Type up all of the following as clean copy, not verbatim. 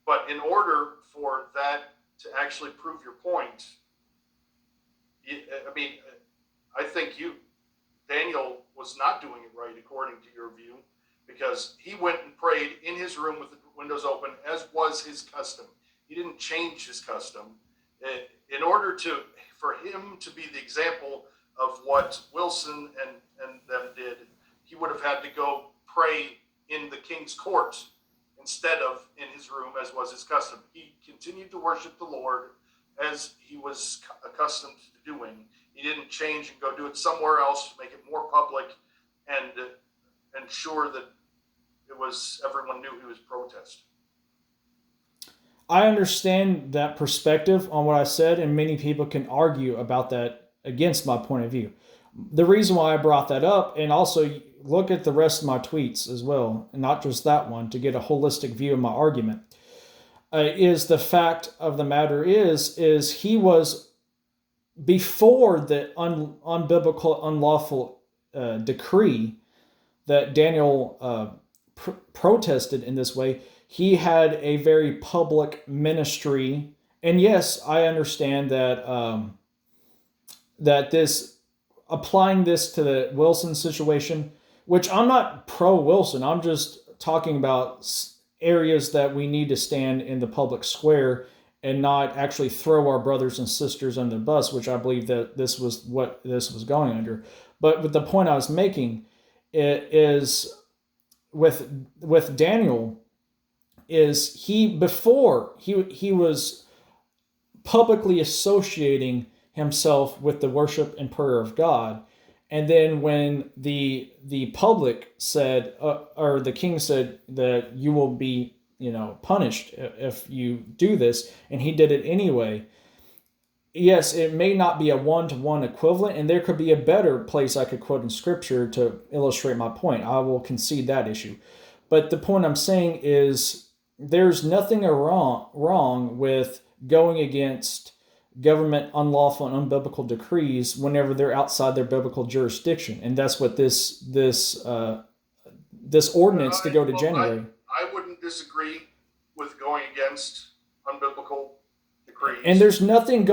But in order for that to actually prove your point, I mean, I think Daniel was not doing it right according to your view, because he went and prayed in his room with the windows open, as was his custom. He didn't change his custom. In order for him to be the example of what Wilson and them did, he would have had to go pray in the king's court instead of in his room, as was his custom. He continued to worship the Lord as he was accustomed to doing. He didn't change and go do it somewhere else to make it more public and ensure that everyone knew he was protesting. I understand that perspective on what I said, and many people can argue about that against my point of view. The reason why I brought that up, and also look at the rest of my tweets as well, and not just that one, to get a holistic view of my argument, is the fact of the matter is he was, before the unbiblical, unlawful decree that Daniel protested in this way, he had a very public ministry. And yes, I understand that that this, applying this to the Wilson situation, which I'm not pro Wilson, I'm just talking about areas that we need to stand in the public square and not actually throw our brothers and sisters under the bus, which I believe that this was what this was going under. But with the point I was making is with Daniel, is he was publicly associating himself with the worship and prayer of God, and then when the public said, or the king said that you will be punished if you do this, and he did it anyway. Yes, it may not be a one-to-one equivalent, and there could be a better place I could quote in scripture to illustrate my point. I will concede that issue. But the point I'm saying is there's nothing wrong with going against government unlawful and unbiblical decrees whenever they're outside their biblical jurisdiction. And that's what this ordinance to go to January. I wouldn't disagree with going against unbiblical decrees. And there's nothing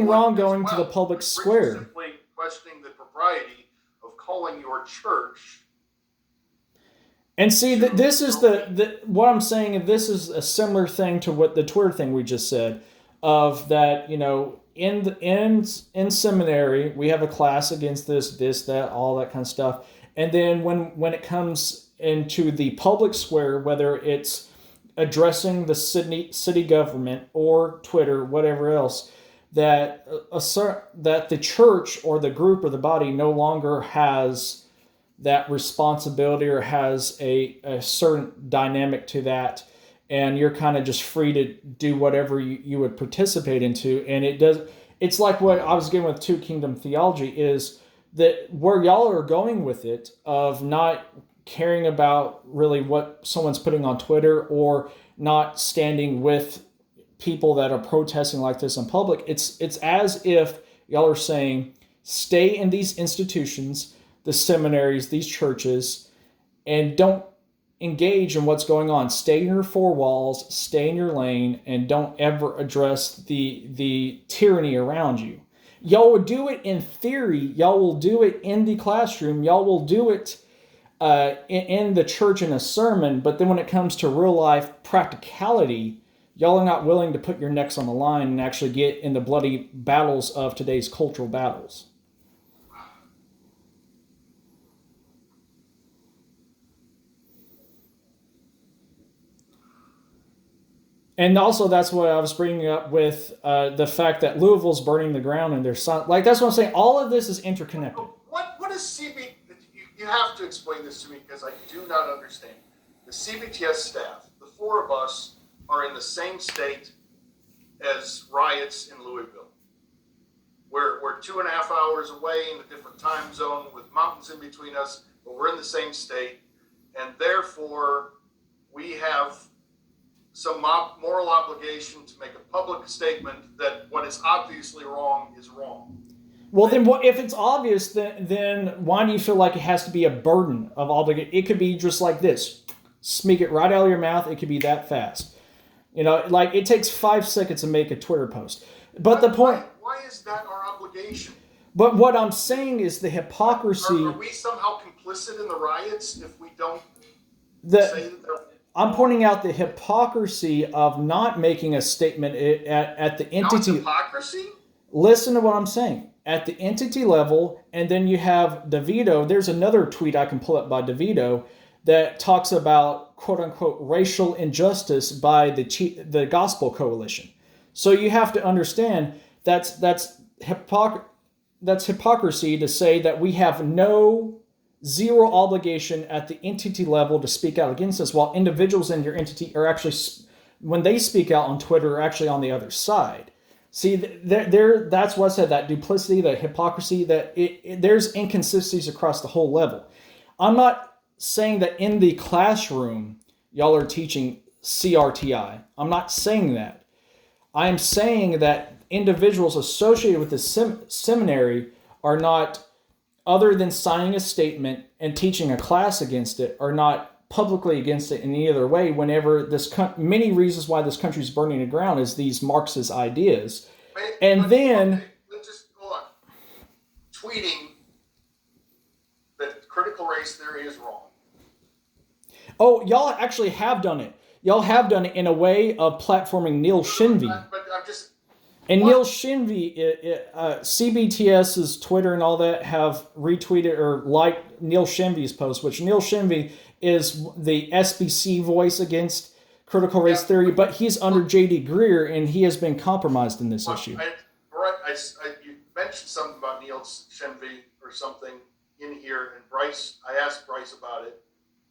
wrong going to the public square. Simply questioning the propriety of calling your church. And see, that this is what I'm saying, and this is a similar thing to what the Twitter thing we just said, of that, in seminary, we have a class against this, that, all that kind of stuff. And then when it comes into the public square, whether it's addressing the city government or Twitter, whatever else, that the church or the group or the body no longer has that responsibility or has a certain dynamic to that, and you're kind of just free to do whatever you would participate into. And it's like what I was getting with Two Kingdom Theology, is that where y'all are going with it, of not caring about really what someone's putting on Twitter or not standing with people that are protesting like this in public. It's as if y'all are saying, stay in these institutions, the seminaries, these churches, and don't engage in what's going on. Stay in your four walls, stay in your lane, and don't ever address the tyranny around you. Y'all will do it in theory. Y'all will do it in the classroom. Y'all will do it in the church in a sermon. But then when it comes to real life practicality, y'all are not willing to put your necks on the line and actually get in the bloody battles of today's cultural battles. And also, that's what I was bringing up with the fact that Louisville's burning the ground and there's like, that's what I'm saying. All of this is interconnected. What is CB? You have to explain this to me, because I do not understand. The CBTS staff, the four of us, are in the same state as riots in Louisville. We're 2.5 hours away in a different time zone with mountains in between us, but we're in the same state, and therefore we have some moral obligation to make a public statement that what is obviously wrong is wrong. Well, then if it's obvious, then why do you feel like it has to be a burden of obligation? It could be just like this. Speak it right out of your mouth. It could be that fast. You know, like it takes 5 seconds to make a Twitter post. But the point, why is that our obligation? but what I'm saying is the hypocrisy. Are we somehow complicit in the riots if we don't say The that they're I'm pointing out the hypocrisy of not making a statement at the now it's entity. hypocrisy? Listen to what I'm saying. At the entity level, and then you have DeVito. There's another tweet I can pull up by DeVito that talks about quote unquote racial injustice by the Gospel Coalition. So you have to understand that's hypocrisy to say that we have zero obligation at the entity level to speak out against this, while individuals in your entity are actually, when they speak out on Twitter, are actually on the other side. See, that's what I said, that duplicity, that hypocrisy, that there's inconsistencies across the whole level. I'm not saying that in the classroom, y'all are teaching CRTI. I'm not saying that. I'm saying that individuals associated with the seminary are not, other than signing a statement and teaching a class against it, are not publicly against it in any other way. Whenever many reasons why this country is burning to the ground is these Marxist ideas. And then, okay, let's just hold on. Tweeting that critical race theory is wrong. oh, y'all actually have done it. Y'all have done it in a way of platforming Neil Shinvey. But I'm just. And Neil Shinvey, CBTS's Twitter and all that have retweeted or liked Neil Shinvey's post, which Neil Shinvey is the SBC voice against critical race theory, but he's under J.D. Greer, and he has been compromised in this issue. You mentioned something about Neil Shinvey or something in here, and I asked Bryce about it,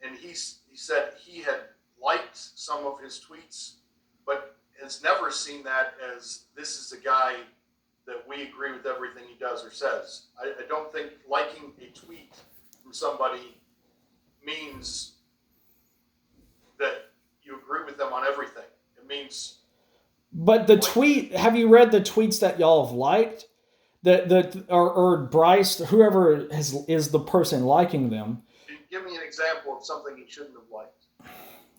and he said he had liked some of his tweets, but has never seen that as this is a guy that we agree with everything he does or says. I don't think liking a tweet from somebody means that you agree with them on everything. It means. But the tweet, have you read the tweets that y'all have liked? Or Bryce, whoever is the person liking them. Give me an example of something he shouldn't have liked.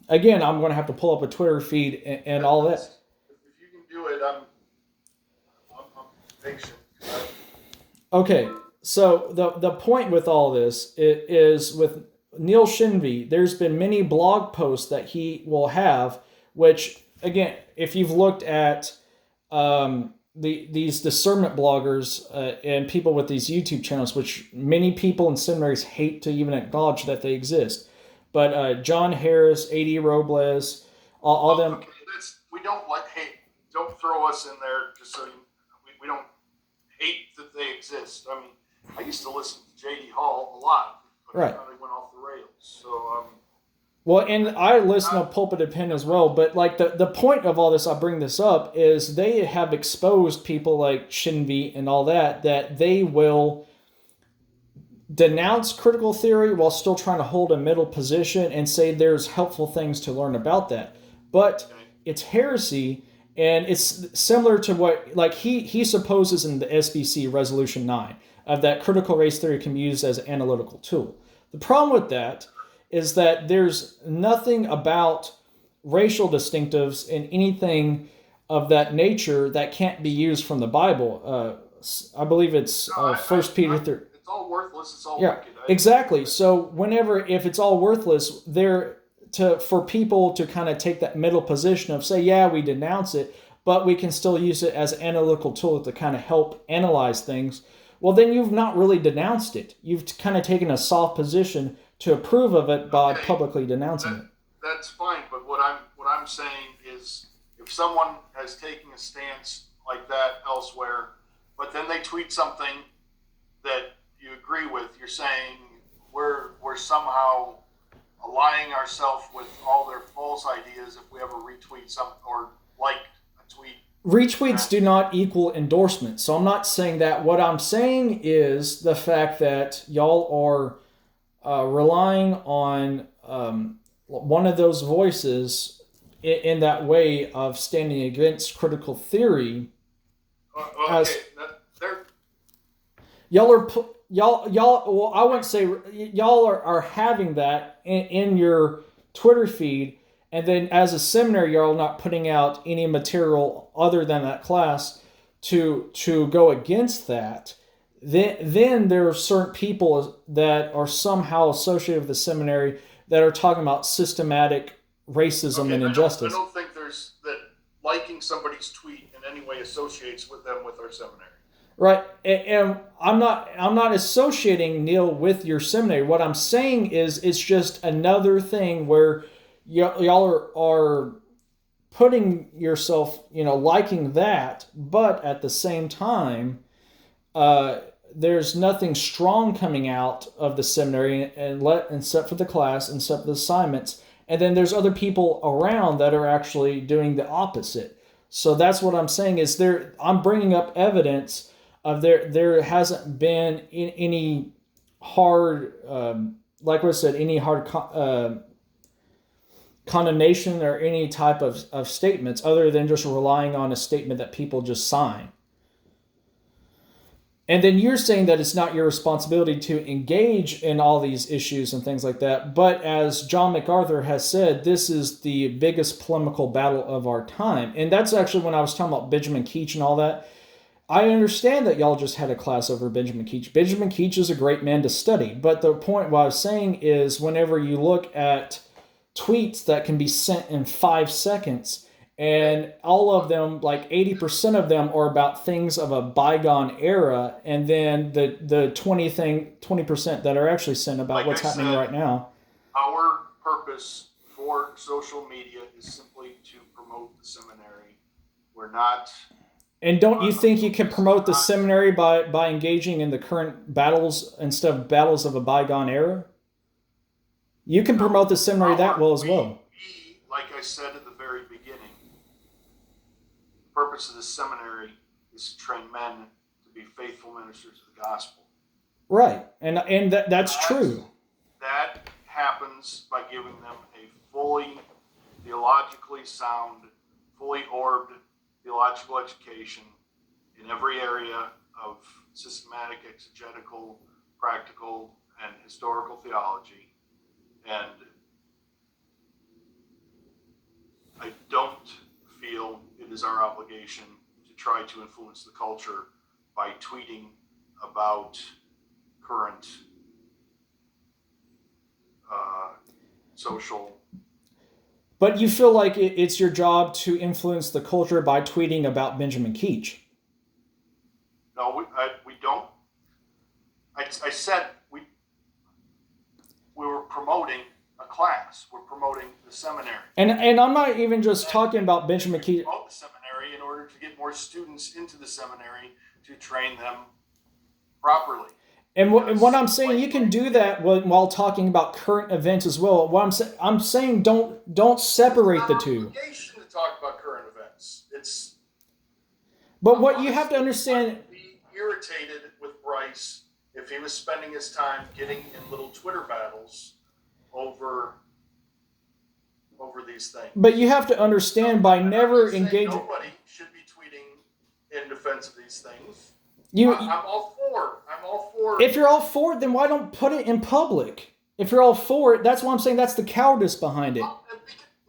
Again, I'm going to have to pull up a Twitter feed and all that. If you can do it, I'm patient. Okay, so the point with all this is with Neil Shinvey, there's been many blog posts that he will have, which, again, if you've looked at these discernment bloggers and people with these YouTube channels, which many people in seminaries hate to even acknowledge that they exist, but John Harris, A.D. Robles, all them. Okay, we don't don't throw us in there just so we don't hate that they exist. I mean, I used to listen to J.D. Hall a lot, but right. They went off the rails. So well, and I listen to Pulpit and Pen as well, but like the point of all this, I bring this up, is they have exposed people like Shinvey and all that they will denounce critical theory while still trying to hold a middle position and say there's helpful things to learn about that. But it's heresy, and it's similar to what, like, he supposes in the SBC Resolution 9 of that critical race theory can be used as an analytical tool. The problem with that is that there's nothing about racial distinctives in anything of that nature that can't be used from the Bible. I believe it's 1 Peter 3. It's all worthless. It's all wicked. Yeah, exactly. So if it's all worthless, for people to kind of take that middle position of say, yeah, we denounce it, but we can still use it as an analytical tool to kind of help analyze things. Well, then you've not really denounced it. You've kind of taken a soft position to approve of it by publicly denouncing it. That's fine, but what I'm saying is, if someone has taken a stance like that elsewhere, but then they tweet something that you agree with, you're saying we're somehow aligning ourselves with all their false ideas if we ever retweet some or like a tweet. Retweets do not equal endorsement, so I'm not saying that. What I'm saying is the fact that y'all are relying on one of those voices in that way of standing against critical theory. Y'all. Well, I wouldn't say y'all are having that in your Twitter feed and then as a seminary, you're all not putting out any material other than that class to go against that, then there are certain people that are somehow associated with the seminary that are talking about systematic racism and injustice. I don't think there's that liking somebody's tweet in any way associates with them with our seminary. Right, and I'm not associating, Neil, with your seminary. What I'm saying is it's just another thing where y'all are putting yourself, liking that, but at the same time, there's nothing strong coming out of the seminary except for the class and except for the assignments, and then there's other people around that are actually doing the opposite. So that's what I'm saying is I'm bringing up evidence of there hasn't been any hard, like what I said, any hard condemnation or any type of statements other than just relying on a statement that people just sign. And then you're saying that it's not your responsibility to engage in all these issues and things like that. But as John MacArthur has said, this is the biggest polemical battle of our time. And that's actually when I was talking about Benjamin Keach and all that. I understand that y'all just had a class over Benjamin Keach. Benjamin Keach is a great man to study. But the point what I was saying is whenever you look at tweets that can be sent in 5 seconds, and all of them, like 80% of them, are about things of a bygone era, and then the 20% that are actually sent about what's happening right now. Our purpose for social media is simply to promote the seminary. We're not. And don't you think you can promote the seminary by engaging in the current battles instead of battles of a bygone era? You can promote the seminary that well as well. Like I said at the very beginning, the purpose of the seminary is to train men to be faithful ministers of the gospel. Right, and that's true. That happens by giving them a fully theologically sound, fully orbed theological education in every area of systematic, exegetical, practical, and historical theology. And I don't feel it is our obligation to try to influence the culture by tweeting about current social. But you feel like it's your job to influence the culture by tweeting about Benjamin Keach. No, we don't. I said we were promoting a class. We're promoting the seminary. And I'm not even just talking about Benjamin Keach. Promote the seminary in order to get more students into the seminary to train them properly. And what I'm saying, you can do that while talking about current events as well. What I'm saying, don't separate the two. It's not our obligation to talk about current events. It's. But what you have to understand. I'd be irritated with Bryce if he was spending his time getting in little Twitter battles over these things. But you have to understand by never engaging. Nobody should be tweeting in defense of these things. I'm all for. If you're all for it, then why don't put it in public? If you're all for it, that's why I'm saying that's the cowardice behind it.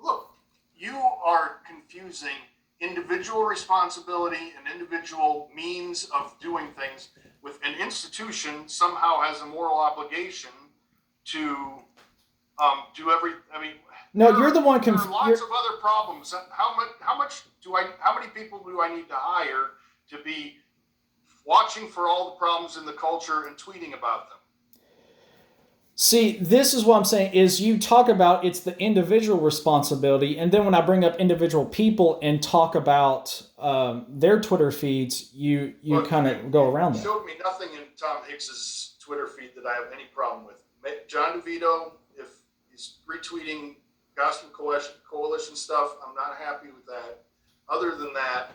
Look, you are confusing individual responsibility and individual means of doing things with an institution somehow has a moral obligation to do every. I mean, no, you're the one. There are lots of other problems. How many people do I need to hire to be watching for all the problems in the culture and tweeting about them? See, this is what I'm saying is you talk about it's the individual responsibility, and then when I bring up individual people and talk about their Twitter feeds, you kind of go around that. Showed me nothing in Tom Hicks's Twitter feed that I have any problem with. John DeVito, if he's retweeting Gospel Coalition stuff, I'm not happy with that. Other than that,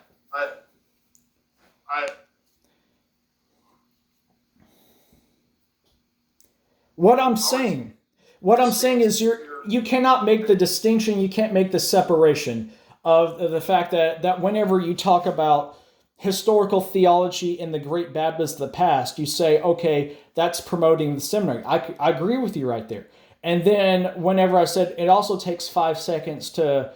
What I'm saying is you cannot make the distinction, you can't make the separation of the fact that whenever you talk about historical theology in the great Baptists of the past, you say, okay, that's promoting the seminary. I agree with you right there. And then whenever I said it also takes 5 seconds to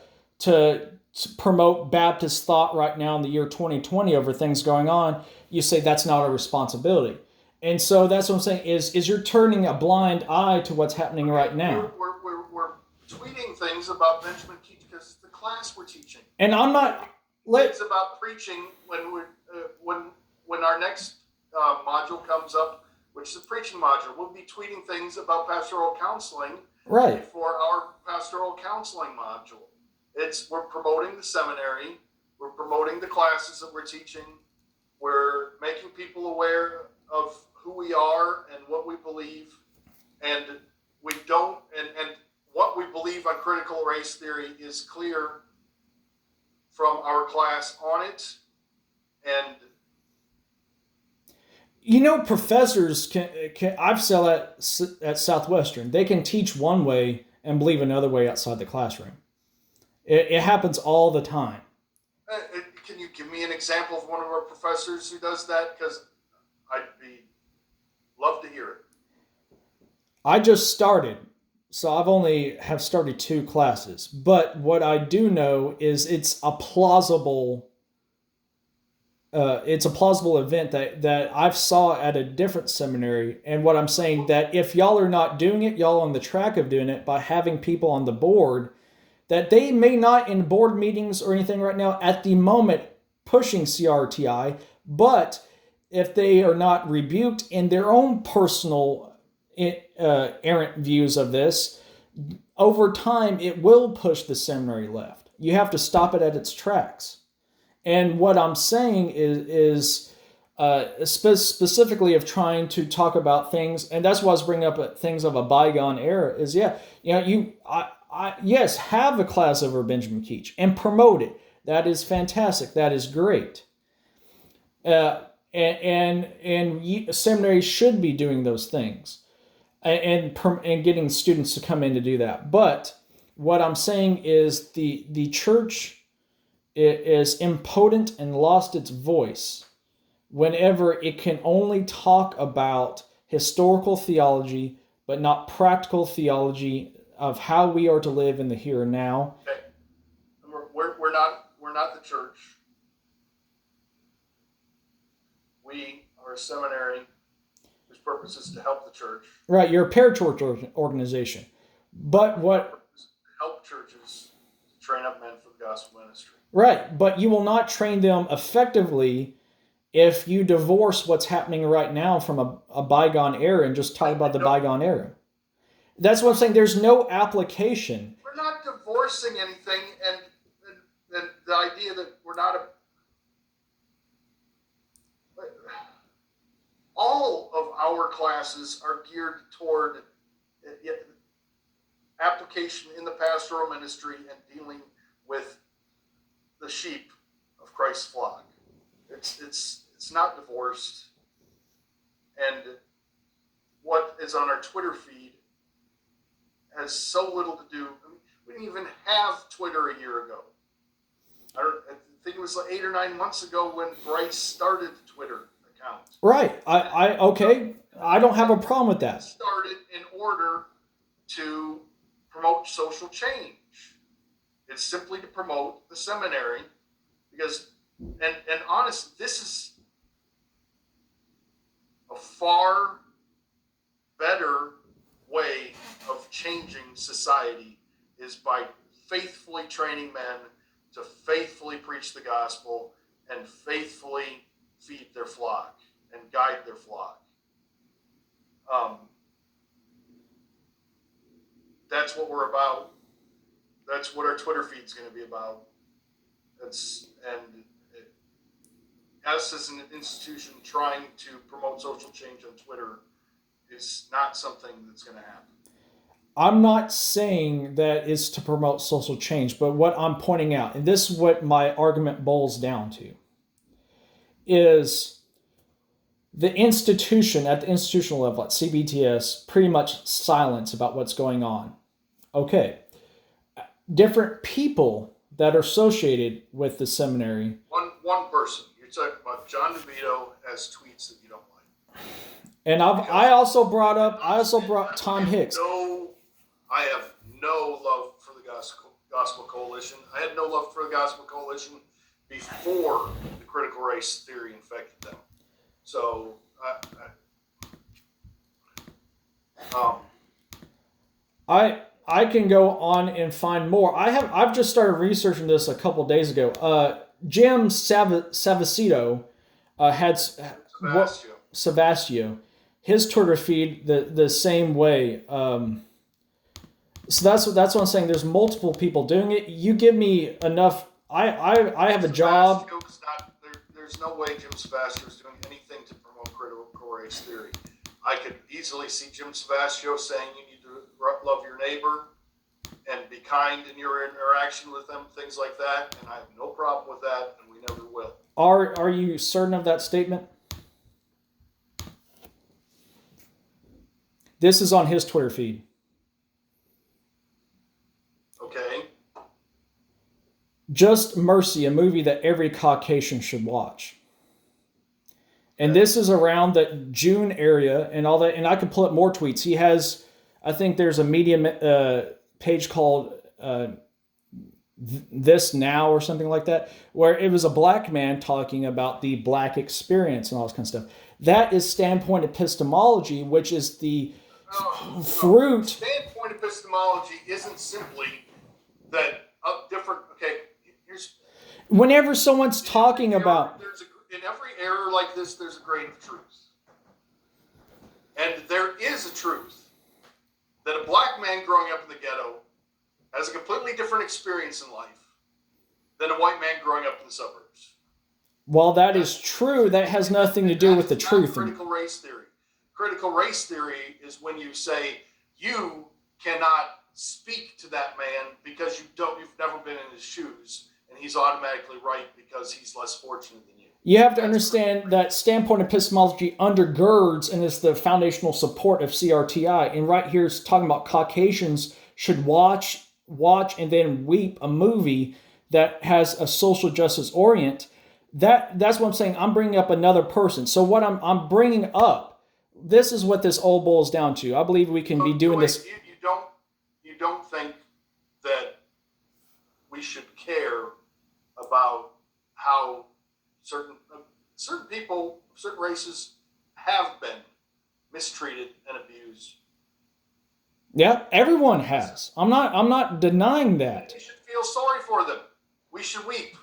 promote Baptist thought right now in the year 2020 over things going on, you say that's not our responsibility. And so that's what I'm saying is you're turning a blind eye to what's happening right now. We're tweeting things about Benjamin Keach because it's the class we're teaching. And I'm not. It's about preaching when our next module comes up, which is a preaching module. We'll be tweeting things about pastoral counseling right for our pastoral counseling module. We're promoting the seminary, we're promoting the classes that we're teaching, we're making people aware of who we are and what we believe, and we don't and what we believe on critical race theory is clear from our class on it. And professors can I've said that at Southwestern, they can teach one way and believe another way outside the classroom. It happens all the time. Can you give me an example of one of our professors who does that? Because I'd love to hear it. I just started, so I've only have started 2 classes. But what I do know is it's a plausible event that I've saw at a different seminary. And what I'm saying, that if y'all are not doing it, y'all on the track of doing it by having people on the board that they may not in board meetings or anything right now at the moment pushing CRTI, but if they are not rebuked in their own personal errant views of this, over time it will push the seminary left. You have to stop it at its tracks. And what I'm saying is specifically of trying to talk about things, and that's why I was bringing up things of a bygone era, is yes, have a class over Benjamin Keach and promote it. That is fantastic. That is great. And seminaries should be doing those things and getting students to come in to do that. But what I'm saying is the church is impotent and lost its voice whenever it can only talk about historical theology, but not practical theology of how we are to live in the here and now. Okay. We're not the church. We are a seminary whose purpose is to help the church. Right, you're a parachurch organization. But what help churches to train up men for the gospel ministry. Right, but you will not train them effectively if you divorce what's happening right now from a bygone era and just talk about the bygone era. That's what I'm saying. There's no application. We're not divorcing anything, and the idea that we're not all of our classes are geared toward application in the pastoral ministry and dealing with the sheep of Christ's flock. It's not divorced. And what is on our Twitter feed has so little to do. I mean, we didn't even have Twitter a year ago. I think it was like 8 or 9 months ago when Bryce started the Twitter account. Right. Okay. I don't have a problem with that. Started in order to promote social change. It's simply to promote the seminary because, and honestly, this is a far better way of changing society is by faithfully training men to faithfully preach the gospel and faithfully feed their flock and guide their flock. That's what we're about. That's what our Twitter feed is going to be about. Us as an institution trying to promote social change on Twitter is not something that's going to happen. I'm not saying that is to promote social change, but what I'm pointing out, and this is what my argument boils down to, is the institution, at the institutional level, at CBTS, pretty much silence about what's going on. Okay. Different people that are associated with the seminary. One person. You're talking about John DeVito has tweets that you don't like. And I also brought Tom Hicks. No I have no love for the Gospel Coalition. I had no love for the Gospel Coalition before the critical race theory infected them. So, I can go on and find more. I've just started researching this a couple days ago. Jim Savasito had Savastio, his Twitter feed the same way. So that's what I'm saying. There's multiple people doing it. You give me enough. I have a job. There's no way Jim Savastio is doing anything to promote critical race theory. I could easily see Jim Savastio saying you need to love your neighbor and be kind in your interaction with them, things like that, and I have no problem with that, and we never will. Are you certain of that statement? This is on his Twitter feed. Okay. Just Mercy, a movie that every Caucasian should watch. And this is around the June area and all that. And I could pull up more tweets. He has, I think there's a media page called This Now or something like that, where it was a black man talking about the black experience and all this kind of stuff. That is standpoint epistemology, which is the fruit. Standpoint epistemology isn't simply that different. Okay, here's. Whenever someone's talking about. In every error like this, there's a grain of truth. And there is a truth that a black man growing up in the ghetto has a completely different experience in life than a white man growing up in the suburbs. While that is true, that has nothing to do with the truth. Critical race theory. Critical race theory is when you say you cannot speak to that man because you've never been in his shoes, and he's automatically right because he's less fortunate than you. You have to understand that standpoint epistemology undergirds and is the foundational support of CRTI. And right here is talking about Caucasians should watch and then weep a movie that has a social justice orient. That's what I'm saying. I'm bringing up another person. So what I'm bringing up, this is what this all boils down to. I believe we can be doing this. You don't think that we should care about how certain people, certain races have been mistreated and abused? Yeah, everyone has. I'm not denying that. We should feel sorry for them. We should weep.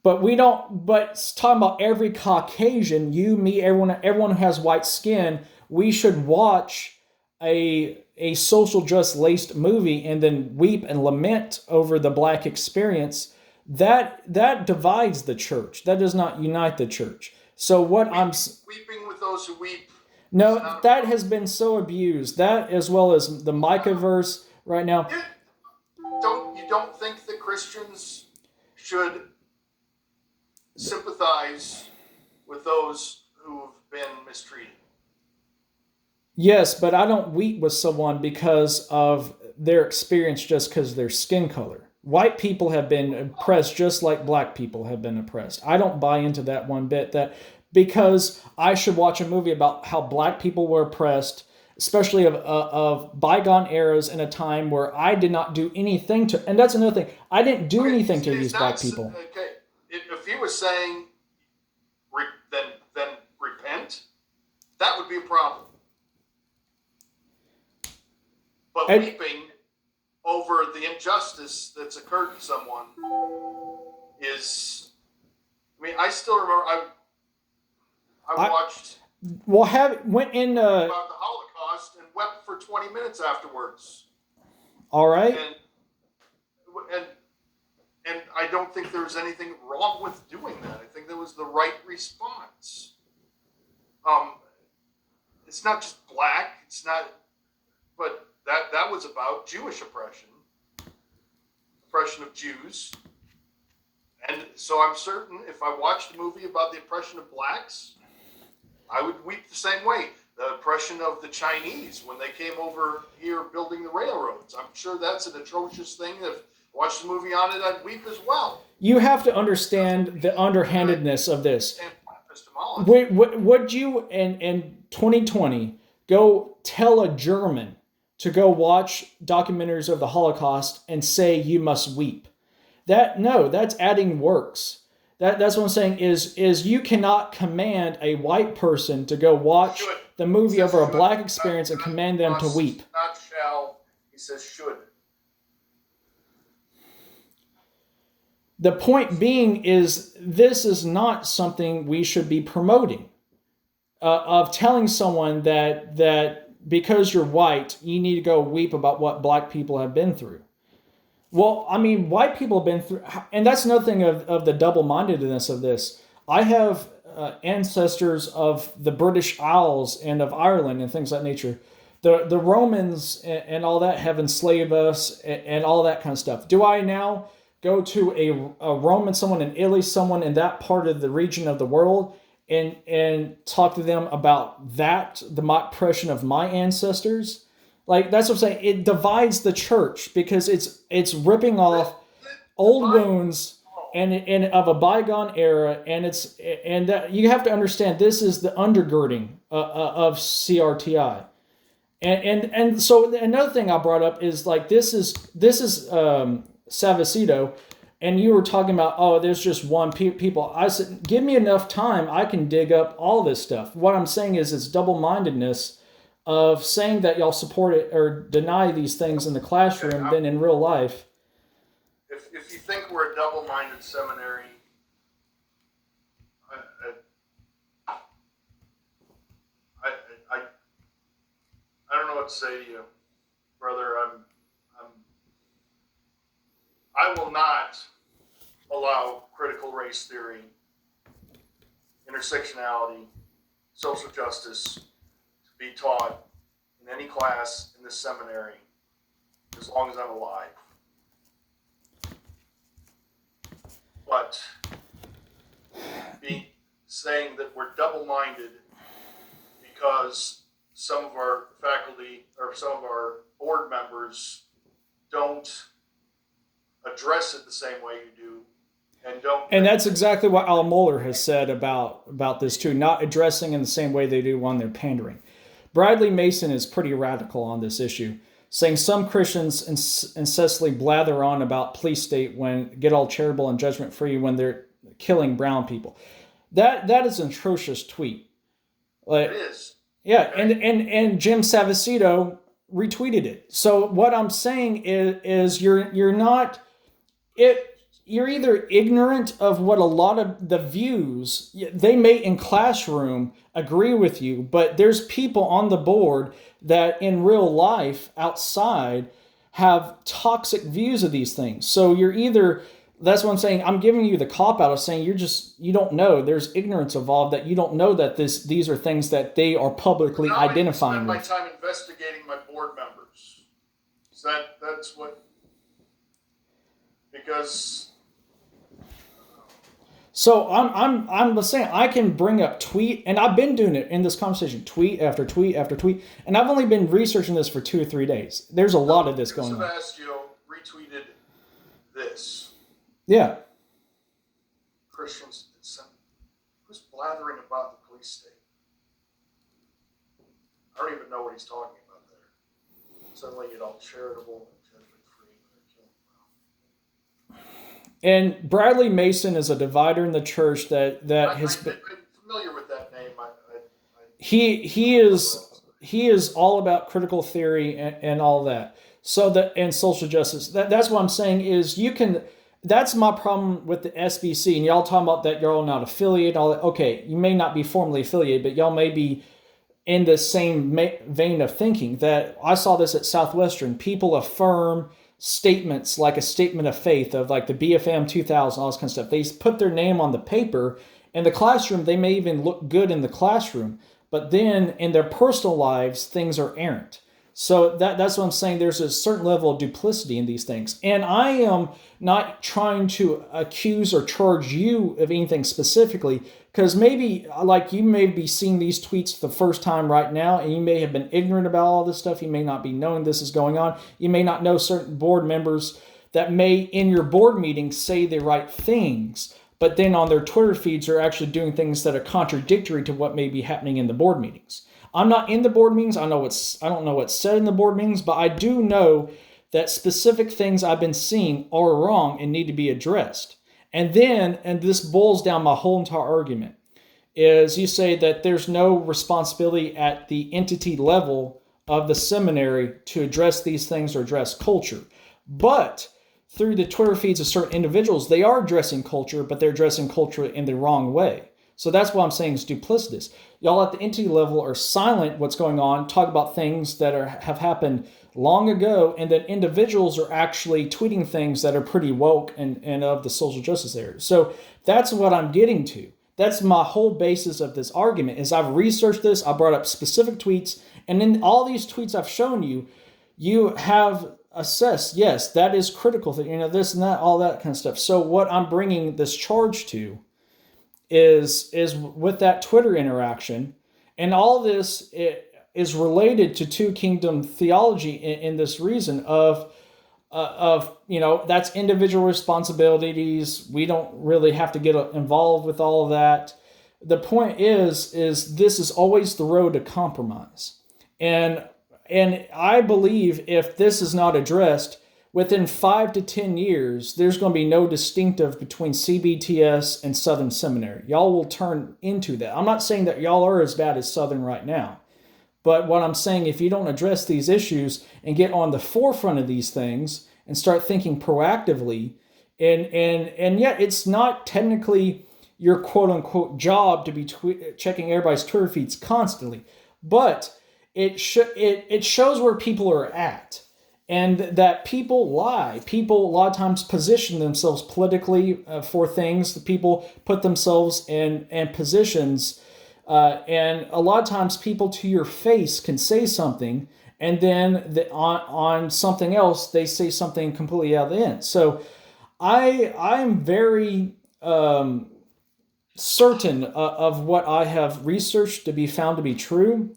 But we don't. But talking about every Caucasian, you, me, everyone who has white skin, we should watch a social just laced movie and then weep and lament over the black experience. That divides the church. That does not unite the church. So weeping with those who weep. No, that has been so abused. That as well as the Micah verse right now. You don't think that Christians should sympathize with those who have been mistreated? Yes, but I don't weep with someone because of their experience, just because of their skin color. White people have been oppressed just like black people have been oppressed. I don't buy into that one bit, that because I should watch a movie about how black people were oppressed, especially of bygone eras in a time where I did not do anything to, and that's another thing, I didn't do anything to these black people. Okay, if he was saying, then repent, that would be a problem. But weeping over the injustice that's occurred to someone is, I mean, I still remember, I watched went in about the Holocaust and wept for 20 minutes afterwards. All right. And I don't think there was anything wrong with doing that. I think that was the right response. It's not just black, it's not, but that was about Jewish oppression of Jews. And so I'm certain if I watched a movie about the oppression of blacks, I would weep the same way. The oppression of the Chinese when they came over here building the railroads. I'm sure that's an atrocious thing. If I watched a movie on it, I'd weep as well. You have to understand the underhandedness of this. Would you, in 2020, go tell a German to go watch documentaries of the Holocaust and say you must weep. That's adding works. That's what I'm saying is you cannot command a white person to go watch Should. the movie He says over a should, black experience and not command them to must, weep. Not shall. He says should. The point being is this is not something we should be promoting. Of telling someone that because you're white, you need to go weep about what black people have been through. Well, I mean, white people have been through, and that's another thing of the double-mindedness of this. I have ancestors of the British Isles and of Ireland and things of that nature. The Romans and all that have enslaved us and all that kind of stuff. Do I now go to a Roman, someone in Italy, someone in that part of the region of the world, and talk to them about that, the oppression of my ancestors? Like, that's what I'm saying. It divides the church because it's ripping off old wounds and of a bygone era, and that you have to understand this is the undergirding of CRTI. And so another thing I brought up is like this is Savicito, and you were talking about, oh, there's just one people. I said, give me enough time, I can dig up all this stuff. What I'm saying is it's double-mindedness of saying that y'all support it or deny these things in the classroom than in real life. If you think we're a double-minded seminary, I don't know what to say to you, brother. I will not allow critical race theory, intersectionality, social justice to be taught in any class in this seminary as long as I'm alive. But saying that we're double-minded because some of our faculty or some of our board members don't address it the same way you do, and that's exactly what Al Mohler has said about this too, not addressing in the same way they do when they're pandering. Bradley Mason is pretty radical on this issue, saying some Christians incessantly blather on about police state when get all charitable and judgment free when they're killing brown people. That is an atrocious tweet. Like, it is. Yeah, and Jim Savicito retweeted it. So what I'm saying is you're not it. You're either ignorant of what a lot of the views they may in classroom agree with you, but there's people on the board that in real life outside have toxic views of these things. So you're either, that's what I'm saying, I'm giving you the cop out of saying you don't know. There's ignorance involved that you don't know that these are things that they are publicly identifying with. I spend my time investigating my board members. So that's what, because. So I'm saying I can bring up tweet, and I've been doing it in this conversation, tweet after tweet after tweet, and I've only been researching this for 2 or 3 days. There's a lot of this going on. Savastio retweeted this. Yeah. Christians, who's blathering about the police state? I don't even know what he's talking about there. Suddenly get all charitable and judgment free when they're killing brown. And Bradley Mason is a divider in the church that has been. I'm familiar with that name. He is all about critical theory and all that. So and social justice. That's what I'm saying is you can. That's my problem with the SBC. And y'all talking about that you're all not affiliated. All that. Okay, you may not be formally affiliated, but y'all may be in the same vein of thinking. That I saw this at Southwestern. People affirm statements like a statement of faith of like the BFM 2000, all this kind of stuff. They put their name on the paper. In the classroom, they may even look good in the classroom, but then in their personal lives, things are errant. So that's what I'm saying. There's a certain level of duplicity in these things. And I am not trying to accuse or charge you of anything specifically, because maybe like you may be seeing these tweets the first time right now, and you may have been ignorant about all this stuff. You may not be knowing this is going on. You may not know certain board members that may in your board meeting say the right things, but then on their Twitter feeds are actually doing things that are contradictory to what may be happening in the board meetings. I'm not in the board meetings. I don't know what's said in the board meetings, but I do know that specific things I've been seeing are wrong and need to be addressed. And this boils down my whole entire argument, is you say that there's no responsibility at the entity level of the seminary to address these things or address culture. But through the Twitter feeds of certain individuals, they are addressing culture, but they're addressing culture in the wrong way. So that's what I'm saying is duplicitous. Y'all at the entity level are silent what's going on, talk about things that have happened long ago, and then individuals are actually tweeting things that are pretty woke and of the social justice area. So that's what I'm getting to. That's my whole basis of this argument, is I've researched this, I brought up specific tweets, and in all these tweets I've shown you, you have assessed, yes, that is critical, this and that, all that kind of stuff. So what I'm bringing this charge to is with that Twitter interaction, and all this is related to two kingdom theology in this reason of that's individual responsibilities. We don't really have to get involved with all of that. The point is this is always the road to compromise, and I believe if this is not addressed within 5 to 10 years, there's going to be no distinctive between CBTS and Southern Seminary. Y'all will turn into that. I'm not saying that y'all are as bad as Southern right now. But what I'm saying, if you don't address these issues and get on the forefront of these things and start thinking proactively, and yet it's not technically your quote unquote job to be checking everybody's Twitter feeds constantly, but it shows where people are at, and that people lie. People a lot of times position themselves politically for things. People put themselves in positions. And a lot of times people to your face can say something, and then on something else, they say something completely out of the end. So I'm very certain of what I have researched to be found to be true.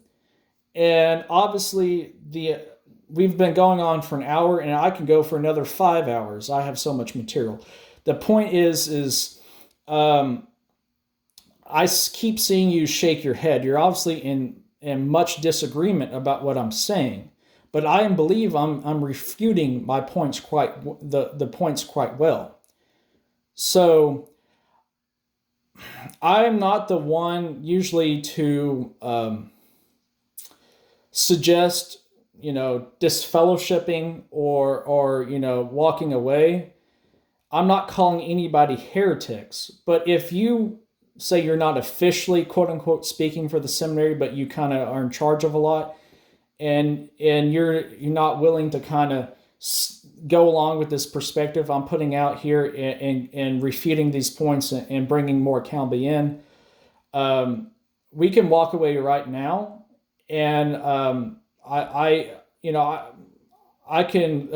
And obviously we've been going on for an hour, and I can go for another 5 hours. I have so much material. The point is I keep seeing you shake your head. You're obviously in much disagreement about what I'm saying, but I believe I'm refuting my points the points quite well. So I'm not the one usually to suggest disfellowshipping or walking away. I'm not calling anybody heretics, but if you say you're not officially quote unquote speaking for the seminary, but you kind of are in charge of a lot, and you're not willing to kind of go along with this perspective I'm putting out here and refuting these points and bringing more accountability in, we can walk away right now, and I can